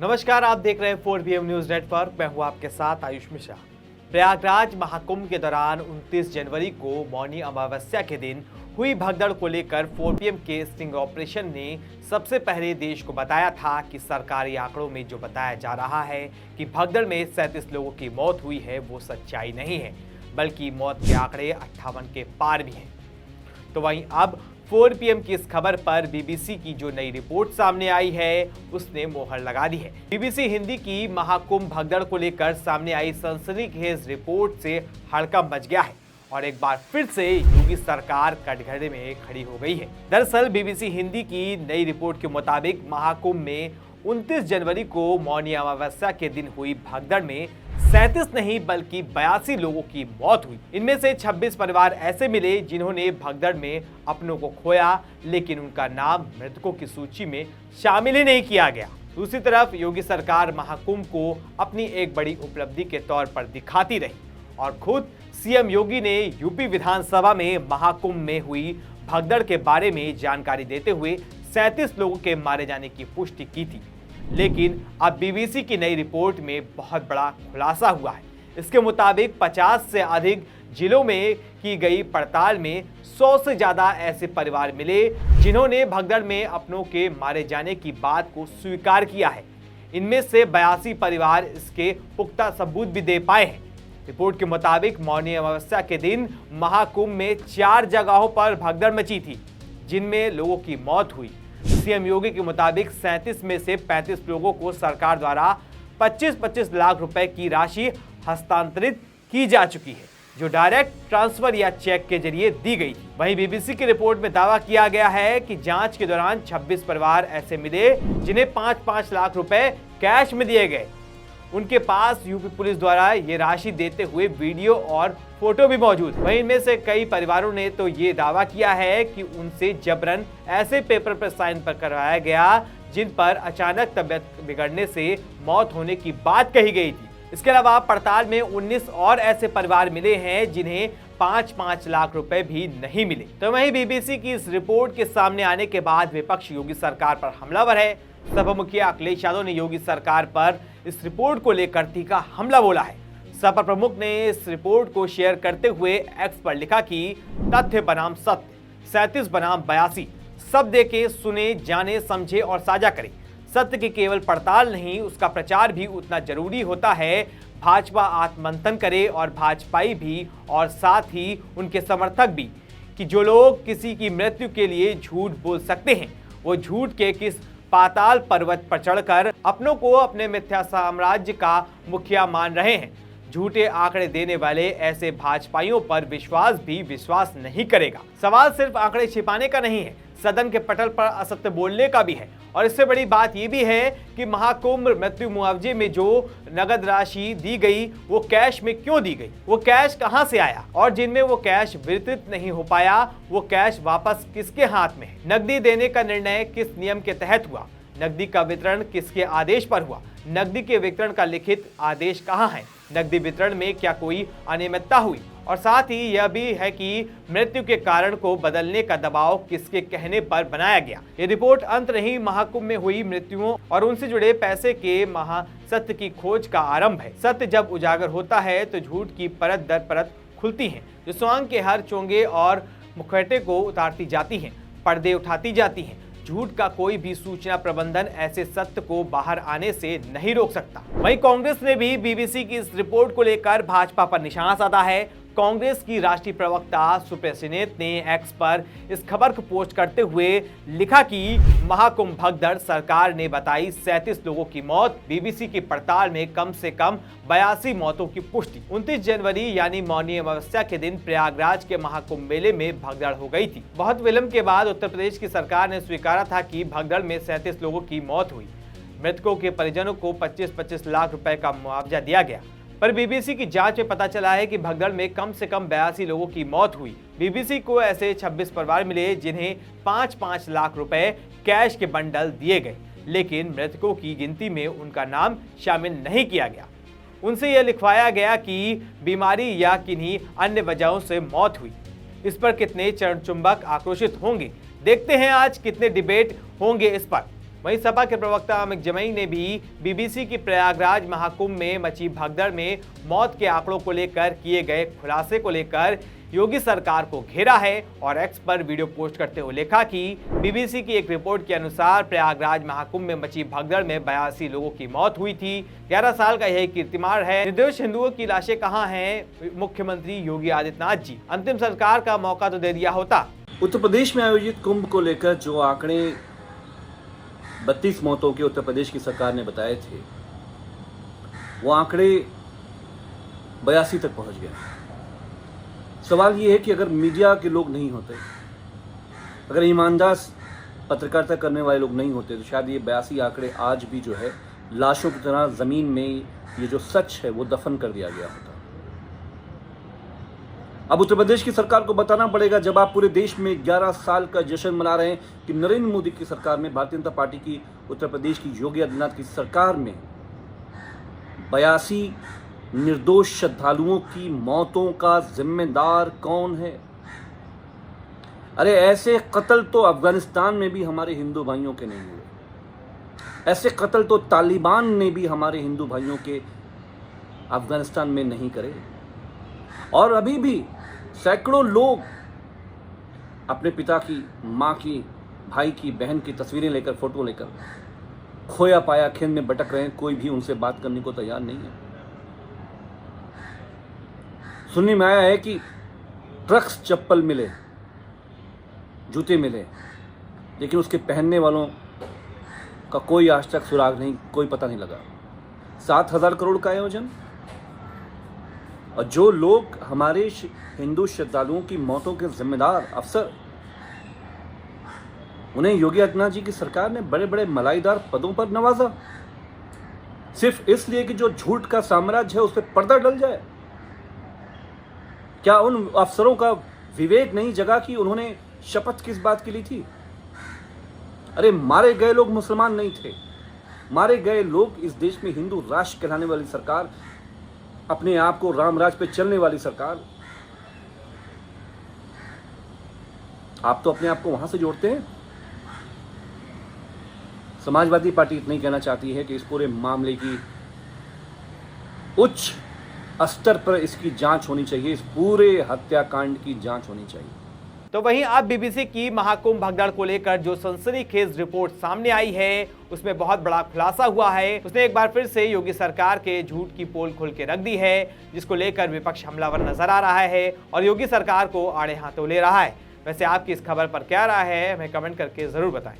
नमस्कार, आप देख रहे हैं 4PM न्यूज नेटवर्क। मैं हूं आपके साथ आयुष मिश्रा। प्रयागराज महाकुंभ के दौरान 29 जनवरी को मौनी अमावस्या के दिन हुई भगदड़ को लेकर 4PM के स्टिंग ऑपरेशन ने सबसे पहले देश को बताया था कि सरकारी आंकड़ों में जो बताया जा रहा है कि भगदड़ में 37 लोगों की मौत हुई है, वो सच्चाई नहीं है, बल्कि मौत के आंकड़े 58 के पार भी हैं। तो वहीं अब 4PM की इस खबर पर बीबीसी की जो नई रिपोर्ट सामने आई है, उसने मोहर लगा दी है। बीबीसी हिंदी की महाकुंभ भगदड़ को लेकर सामने आई सनसनीखेज रिपोर्ट से हड़कंप मच गया है और एक बार फिर से योगी सरकार कटघरे में खड़ी हो गई है। दरअसल बीबीसी हिंदी की नई रिपोर्ट के मुताबिक महाकुंभ में 29 जनवरी को मौनी अमावस्या के दिन हुई भगदड़ में 37 नहीं बल्कि 82 लोगों की मौत हुई। इनमें से 26 परिवार ऐसे मिले जिन्होंने भगदड़ में अपनों को खोया, लेकिन उनका नाम मृतकों की सूची में शामिल ही नहीं किया गया। दूसरी तरफ योगी सरकार महाकुंभ को अपनी एक बड़ी उपलब्धि के तौर पर दिखाती रही और खुद सीएम योगी ने यूपी विधानसभा में महाकुंभ में हुई भगदड़ के बारे में जानकारी देते हुए 37 लोगों के मारे जाने की पुष्टि की थी। लेकिन अब बीबीसी की नई रिपोर्ट में बहुत बड़ा खुलासा हुआ है। इसके मुताबिक 50 से अधिक जिलों में की गई पड़ताल में 100 से ज्यादा ऐसे परिवार मिले जिन्होंने भगदड़ में अपनों के मारे जाने की बात को स्वीकार किया है। इनमें से 82 परिवार इसके पुख्ता सबूत भी दे पाए हैं। रिपोर्ट के मुताबिक मौनी अमावस्या के दिन महाकुंभ में 4 जगहों पर भगदड़ मची थी, जिनमें लोगों की मौत हुई। सीएम योगी के मुताबिक 37 में से 35 लोगों को सरकार द्वारा 25-25 लाख रुपए की राशि हस्तांतरित की जा चुकी है, जो डायरेक्ट ट्रांसफर या चेक के जरिए दी गई थी। वहीं बीबीसी की रिपोर्ट में दावा किया गया है कि जांच के दौरान 26 परिवार ऐसे मिले जिन्हें 5-5 लाख रुपए कैश में दिए गए। उनके पास यूपी पुलिस द्वारा ये राशि देते हुए वीडियो और फोटो भी मौजूद। वहीं इनमें से कई परिवारों ने तो ये दावा किया है कि उनसे जबरन ऐसे पेपर पर साइन पर करवाया गया जिन पर अचानक तबीयत बिगड़ने से मौत होने की बात कही गई थी। इसके अलावा पड़ताल में 19 और ऐसे परिवार मिले हैं जिन्हें 5-5 लाख रुपए भी नहीं मिले। तो वहीं बीबीसी की इस रिपोर्ट के सामने आने के बाद विपक्ष योगी सरकार पर हमलावर है। सपा मुखिया अखिलेश यादव ने योगी सरकार पर इस रिपोर्ट को लेकर तीखा हमला बोला है। सपा प्रमुख ने इस रिपोर्ट को शेयर करते हुए एक्स पर लिखा कि तथ्य बनाम सत्य, 37 बनाम 82, सब देखे, सुने, जाने, समझे और साझा करें। सत्य की केवल पड़ताल नहीं, उसका प्रचार भी उतना जरूरी होता है। भाजपा आत्ममंथन करे और भाजपाई भी और साथ ही उनके समर्थक भी कि जो लोग किसी की मृत्यु के लिए झूठ बोल सकते हैं, वो झूठ के किस पाताल पर्वत पर चढ़कर अपनों को अपने मिथ्या साम्राज्य का मुखिया मान रहे हैं। झूठे आंकड़े देने वाले ऐसे भाजपाइयों पर विश्वास भी विश्वास नहीं करेगा। सवाल सिर्फ आंकड़े छिपाने का नहीं है, सदन के पटल पर असत्य बोलने का भी है। और इससे बड़ी बात यह भी है कि महाकुंभ मृत्यु मुआवजे में जो नगद राशि दी गई, वो कैश में क्यों दी गई, वो कैश कहां से आया, और जिनमें वो कैश वितरित नहीं हो पाया, वो कैश वापस किसके हाथ में है। नकदी देने का निर्णय किस नियम के तहत हुआ, नकदी का वितरण किसके आदेश पर हुआ, नकदी के वितरण का लिखित आदेश कहां है, नकदी वितरण में क्या कोई अनियमितता हुई, और साथ ही यह भी है कि मृत्यु के कारण को बदलने का दबाव किसके कहने पर बनाया गया। ये रिपोर्ट अंत नहीं, महाकुंभ में हुई मृत्युओं और उनसे जुड़े पैसे के महासत्य की खोज का आरंभ है। सत्य जब उजागर होता है तो झूठ की परत दर परत खुलती है, जो स्वांग के हर चोंगे और मुखौटे को उतारती जाती हैं, पर्दे उठाती जाती हैं। झूठ का कोई भी सूचना प्रबंधन ऐसे सत्य को बाहर आने से नहीं रोक सकता। वहीं कांग्रेस ने भी बीबीसी की इस रिपोर्ट को लेकर भाजपा पर निशाना साधा है। कांग्रेस की राष्ट्रीय प्रवक्ता सुप्रिया सिनेत ने एक्स पर इस खबर को पोस्ट करते हुए लिखा कि महाकुंभ भगदड़, सरकार ने बताई 37 लोगों की मौत, बीबीसी की पड़ताल में कम से कम 82 मौतों की पुष्टि। 29 जनवरी यानी मौनी अमावस्या के दिन प्रयागराज के महाकुंभ मेले में भगदड़ हो गई थी। बहुत विलंब के बाद उत्तर प्रदेश की सरकार ने स्वीकारा था कि भगदड़ में 37 लोगों की मौत हुई। मृतकों के परिजनों को 25-25 लाख रुपए का मुआवजा दिया गया। पर बीबीसी की जांच में पता चला है कि भगदड़ में कम से कम 82 लोगों की मौत हुई। बीबीसी को ऐसे 26 परिवार मिले जिन्हें 5-5 लाख रुपए कैश के बंडल दिए गए, लेकिन मृतकों की गिनती में उनका नाम शामिल नहीं किया गया। उनसे यह लिखवाया गया कि बीमारी या किन्हीं अन्य वजहों से मौत हुई। इस पर कितने चरणचुंबक आक्रोशित होंगे, देखते हैं आज कितने डिबेट होंगे इस पर। वहीं सपा के प्रवक्ता अमित जमई ने भी बीबीसी की प्रयागराज महाकुंभ में मची भगदड़ में मौत के आंकड़ों को लेकर किए गए खुलासे को लेकर योगी सरकार को घेरा है और एक्स पर वीडियो पोस्ट करते हुए लिखा कि बीबीसी की एक रिपोर्ट के अनुसार प्रयागराज महाकुंभ में मची भगदड़ में 82 लोगों की मौत हुई थी। 11 साल का यह कीर्तिमान है। निर्दोष हिंदुओं की लाशें कहां हैं? मुख्यमंत्री योगी आदित्यनाथ जी, अंतिम संस्कार का मौका तो दे दिया होता। उत्तर प्रदेश में आयोजित कुंभ को लेकर जो आंकड़े 32 मौतों के उत्तर प्रदेश की सरकार ने बताए थे, वो आंकड़े 82 तक पहुंच गए। सवाल ये है कि अगर मीडिया के लोग नहीं होते, अगर ईमानदार पत्रकारिता करने वाले लोग नहीं होते, तो शायद ये 82 आंकड़े आज भी जो है लाशों की तरह जमीन में ये जो सच है वो दफन कर दिया गया होता। अब उत्तर प्रदेश की सरकार को बताना पड़ेगा, जब आप पूरे देश में 11 साल का जश्न मना रहे हैं कि नरेंद्र मोदी की सरकार में, भारतीय जनता पार्टी की उत्तर प्रदेश की योगी आदित्यनाथ की सरकार में 82 निर्दोष श्रद्धालुओं की मौतों का जिम्मेदार कौन है? अरे ऐसे कत्ल तो अफगानिस्तान में भी हमारे हिंदू भाइयों के नहीं हुए। ऐसे कत्ल तो तालिबान ने भी हमारे हिंदू भाइयों के अफगानिस्तान में नहीं करे। और अभी भी सैकड़ों लोग अपने पिता की, माँ की, भाई की, बहन की तस्वीरें लेकर, फोटो लेकर खोया पाया खेत में भटक रहे हैं। कोई भी उनसे बात करने को तैयार नहीं है। सुनने में आया है कि ट्रक्स चप्पल मिले, जूते मिले, लेकिन उसके पहनने वालों का कोई आज तक सुराग नहीं, कोई पता नहीं लगा। 7,000 करोड़ का आयोजन, और जो लोग हमारे हिंदू श्रद्धालुओं की मौतों के जिम्मेदार अफसर, उन्हें योगी आदित्यनाथ जी की सरकार ने बड़े बड़े मलाईदार पदों पर नवाजा, सिर्फ इसलिए कि जो झूठ का साम्राज्य है उस पर पर्दा डल जाए। क्या उन अफसरों का विवेक नहीं जगा कि उन्होंने शपथ किस बात की ली थी? अरे मारे गए लोग मुसलमान नहीं थे, मारे गए लोग इस देश में हिंदू राष्ट्र कहलाने वाली सरकार, अपने आप को रामराज पे चलने वाली सरकार। आप तो अपने आप को वहां से जोड़ते हैं। समाजवादी पार्टी इतना ही कहना चाहती है कि इस पूरे मामले की उच्च स्तर पर इसकी जांच होनी चाहिए, इस पूरे हत्याकांड की जांच होनी चाहिए। तो वहीं अब बीबीसी की महाकुंभ भगदड़ को लेकर जो सनसनीखेज रिपोर्ट सामने आई है, उसमें बहुत बड़ा खुलासा हुआ है। उसने एक बार फिर से योगी सरकार के झूठ की पोल खोल के रख दी है, जिसको लेकर विपक्ष हमलावर नजर आ रहा है और योगी सरकार को आड़े हाथों ले रहा है। वैसे आपकी इस खबर पर क्या राय है, हमें कमेंट करके जरूर बताएं।